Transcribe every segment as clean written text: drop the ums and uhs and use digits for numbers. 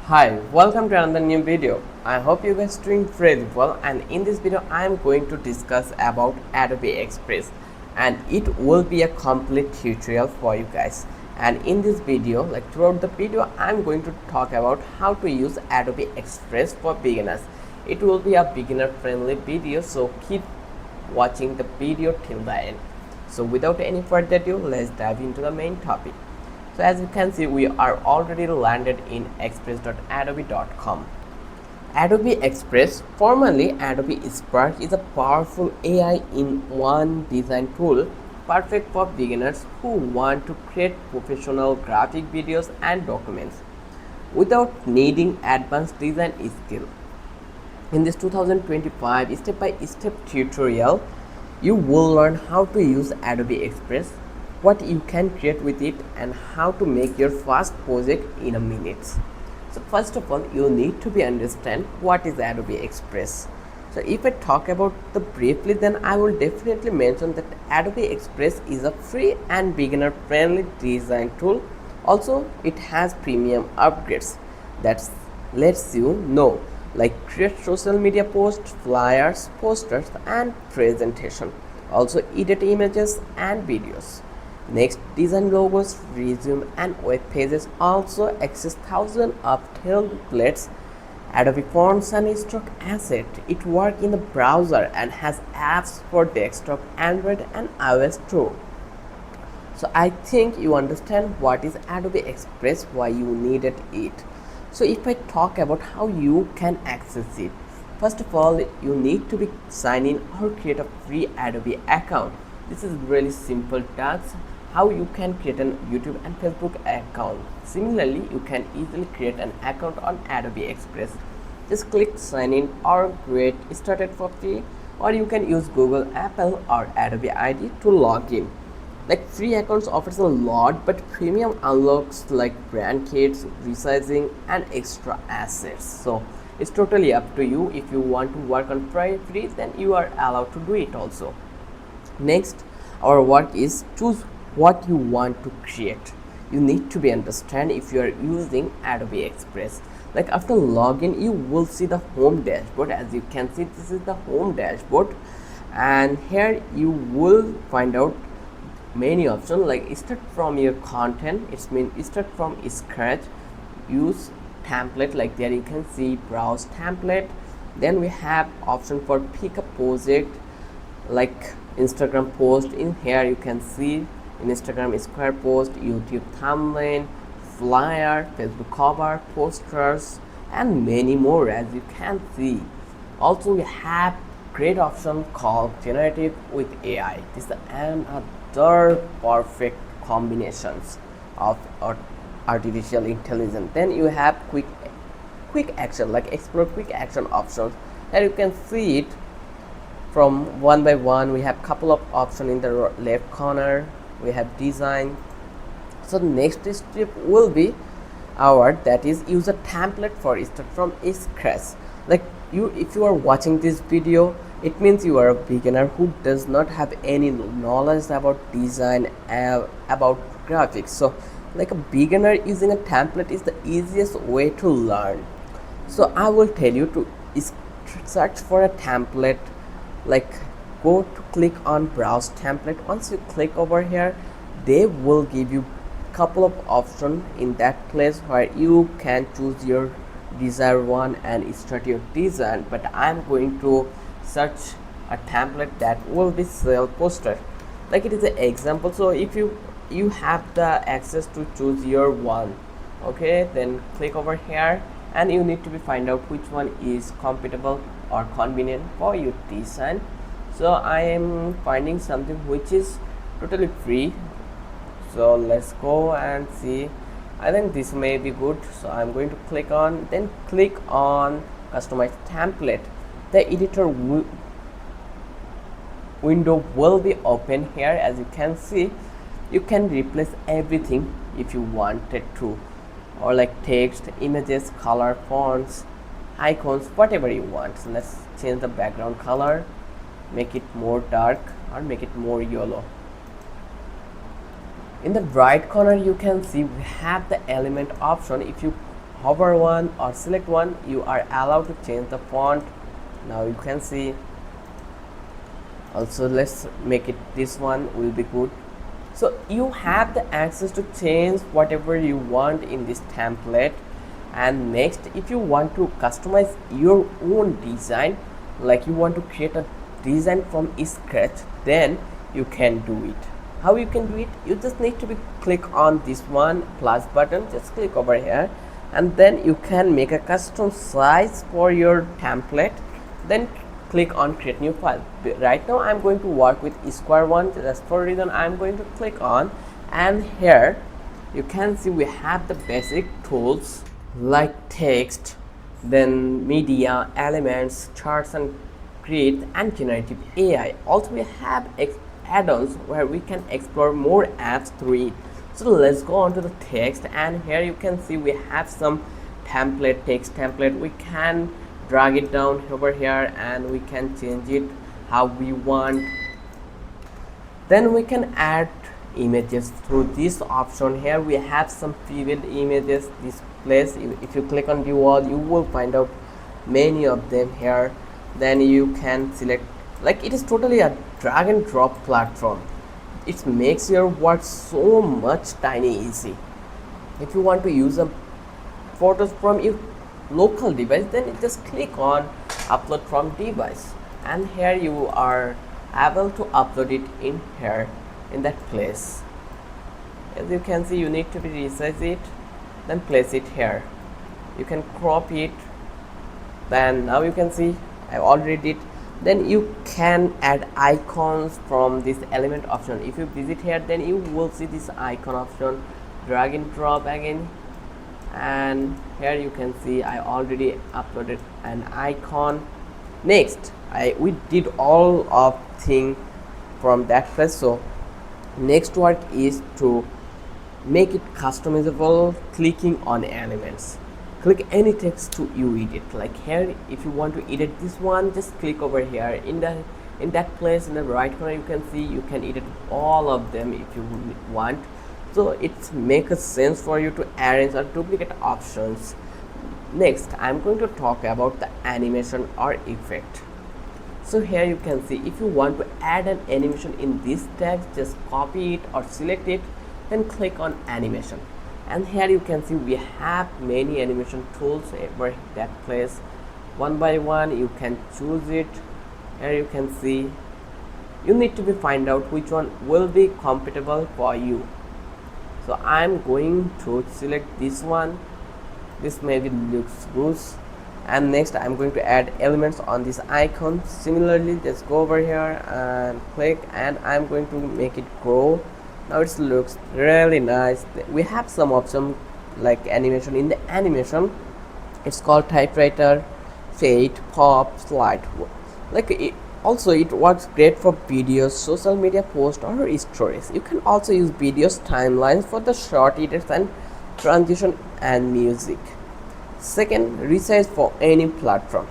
Hi, welcome to another new video. I hope you guys doing very well, and in this video I am going to discuss about Adobe Express, and it will be a complete tutorial for you guys. And in this video, like throughout the video, I am going to talk about how to use Adobe Express for beginners. It will be a beginner friendly video, so keep watching the video till the end. So without any further ado, let's dive into the main topic. So as you can see, we are already landed in express.adobe.com. Adobe Express, formerly Adobe Spark, is a powerful AI-in-one design tool perfect for beginners who want to create professional graphic videos and documents without needing advanced design skill. In this 2025 step-by-step tutorial, you will learn how to use Adobe Express, what you can create with it, and how to make your first project in a minute. So first of all, you need to be understand what is Adobe Express. So if I talk about the briefly, then I will definitely mention that Adobe Express is a free and beginner friendly design tool. Also, it has premium upgrades that lets you know like create social media posts, flyers, posters, and presentation. Also edit images and videos. Next, design logos, resume, and web pages. Also access thousands of templates, Adobe fonts, and stock asset. It works in the browser and has apps for desktop, Android, and iOS too. So I think you understand what is Adobe Express, why you needed it. So if I talk about how you can access it, first of all, you need to be sign in or create a free Adobe account. This is really simple task how you can create an YouTube and Facebook account. Similarly, you can easily create an account on Adobe Express. Just click sign in or create started for free, or you can use Google, Apple, or Adobe ID to log in. Like free accounts offers a lot, but premium unlocks like brand kits, resizing, and extra assets. So it's totally up to you. If you want to work on free, then you are allowed to do it also. Next, our work is choose what you want to create. You need to be understand if you are using Adobe Express. Like after login, you will see the home dashboard. As you can see, this is the home dashboard, and here you will find out many options like start from your content. It's mean start from scratch, use template. Like there you can see browse template. Then we have option for pick a project like Instagram post. In here you can see Instagram square post, YouTube thumbnail, flyer, Facebook cover, posters, and many more. As you can see, also we have great option called generative with AI. This is another perfect combinations of artificial intelligence. Then you have quick action, like explore quick action options. Here you can see it from one by one. We have couple of options in the left corner. We have design. So the next step will be our that is use a template for start from scratch. Like you, if you are watching this video, it means you are a beginner who does not have any knowledge about design, about graphics. So like a beginner, using a template is the easiest way to learn. So I will tell you to search for a template. Like go to click on browse template. Once you click over here, they will give you couple of options in that place where you can choose your desired one and start your design. But I'm going to search a template that will be sell poster, like it is an example. So if you have the access to choose your one, okay, then click over here, and you need to be find out which one is compatible or convenient for your design. So I am finding something which is totally free. So let's go and see. I think this may be good, so I'm going to click on, then click on customize template. The editor window will be open here. As you can see, you can replace everything if you wanted to, or like text, images, color, fonts, icons, whatever you want. So let's change the background color, make it more dark or make it more yellow. In the right corner you can see we have the element option. If you hover one or select one, you are allowed to change the font. Now you can see. Also, let's make it this one will be good. So you have the access to change whatever you want in this template. And next, if you want to customize your own design, like you want to create a design from scratch, then you can do it. How you can do it? You just need to click on this one plus button, just click over here, and then you can make a custom size for your template, then click on create new file. Right now I'm going to work with square one, that's for reason I'm going to click on, and here you can see we have the basic tools like text, then media, elements, charts and grid, and generative AI. Also we have add-ons where we can explore more apps through it. So let's go on to the text, and here you can see we have some template, text template. We can drag it down over here and we can change it how we want. Then we can add images through this option. Here we have some pre-built images. This place, if you click on view all, you will find out many of them here. Then you can select, like it is totally a drag and drop platform. It makes your work so much tiny easy. If you want to use a photos from your local device, then you just click on upload from device, and here you are able to upload it in here in that place. As you can see, you need to resize it, then place it here. You can crop it. Then now you can see I already did. Then you can add icons from this element option. If you visit here, then you will see this icon option, drag and drop again, and here you can see I already uploaded an icon. Next, we did all of thing from that place. So next work is to make it customizable, clicking on elements. Click any text to you edit. Like here, if you want to edit this one, just click over here in that place in the right corner. You can see you can edit all of them if you want. So it makes sense for you to arrange or duplicate options. Next, I'm going to talk about the animation or effect. So here you can see if you want to add an animation in this text, just copy it or select it, then click on animation. And here you can see we have many animation tools over that place. One by one you can choose it. Here you can see you need to find out which one will be compatible for you. So I'm going to select this one. This maybe looks good. And next I'm going to add elements on this icon. Similarly, just go over here and click, and I'm going to make it grow. Now it looks really nice. We have some option like animation. In the animation, it's called typewriter, fade, pop, slide. Like it works great for videos, social media posts, or stories. You can also use videos timelines for the short edits and transition and music. Second, resize for any platform.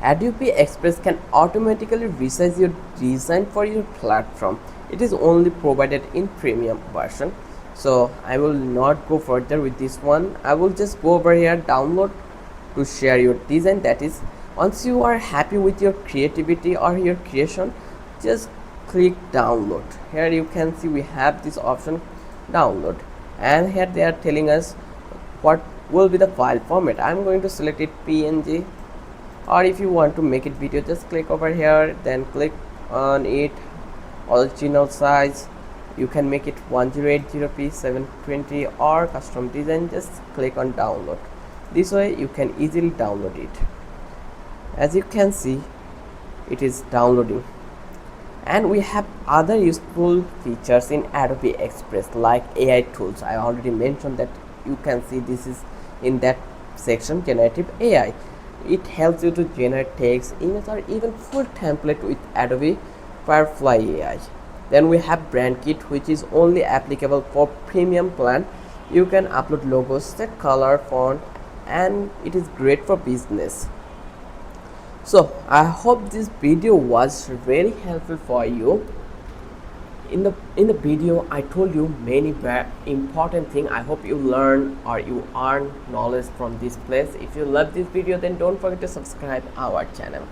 Adobe Express can automatically resize your design for your platform. It is only provided in premium version. So I will not go further with this one. I will just go over here, download to share your design. That is, once you are happy with your creativity or your creation, just click download. Here you can see we have this option, download, and here they are telling us what will be the file format. I'm going to select it PNG, or if you want to make it video, just click over here, then click on it, original size. You can make it 1080p, 720, or custom design. Just click on download. This way you can easily download it. As you can see, it is downloading. And we have other useful features in Adobe Express like AI tools. I already mentioned that. You can see this is in that section, generative AI. It helps you to generate text, image, or even full template with Adobe Firefly AI. Then we have brand kit, which is only applicable for premium plan. You can upload logos, set color, font, and it is great for business. So I hope this video was very helpful for you. in the video I told you many important thing. I hope you learn or you earn knowledge from this place. If you love this video, then don't forget to subscribe our channel.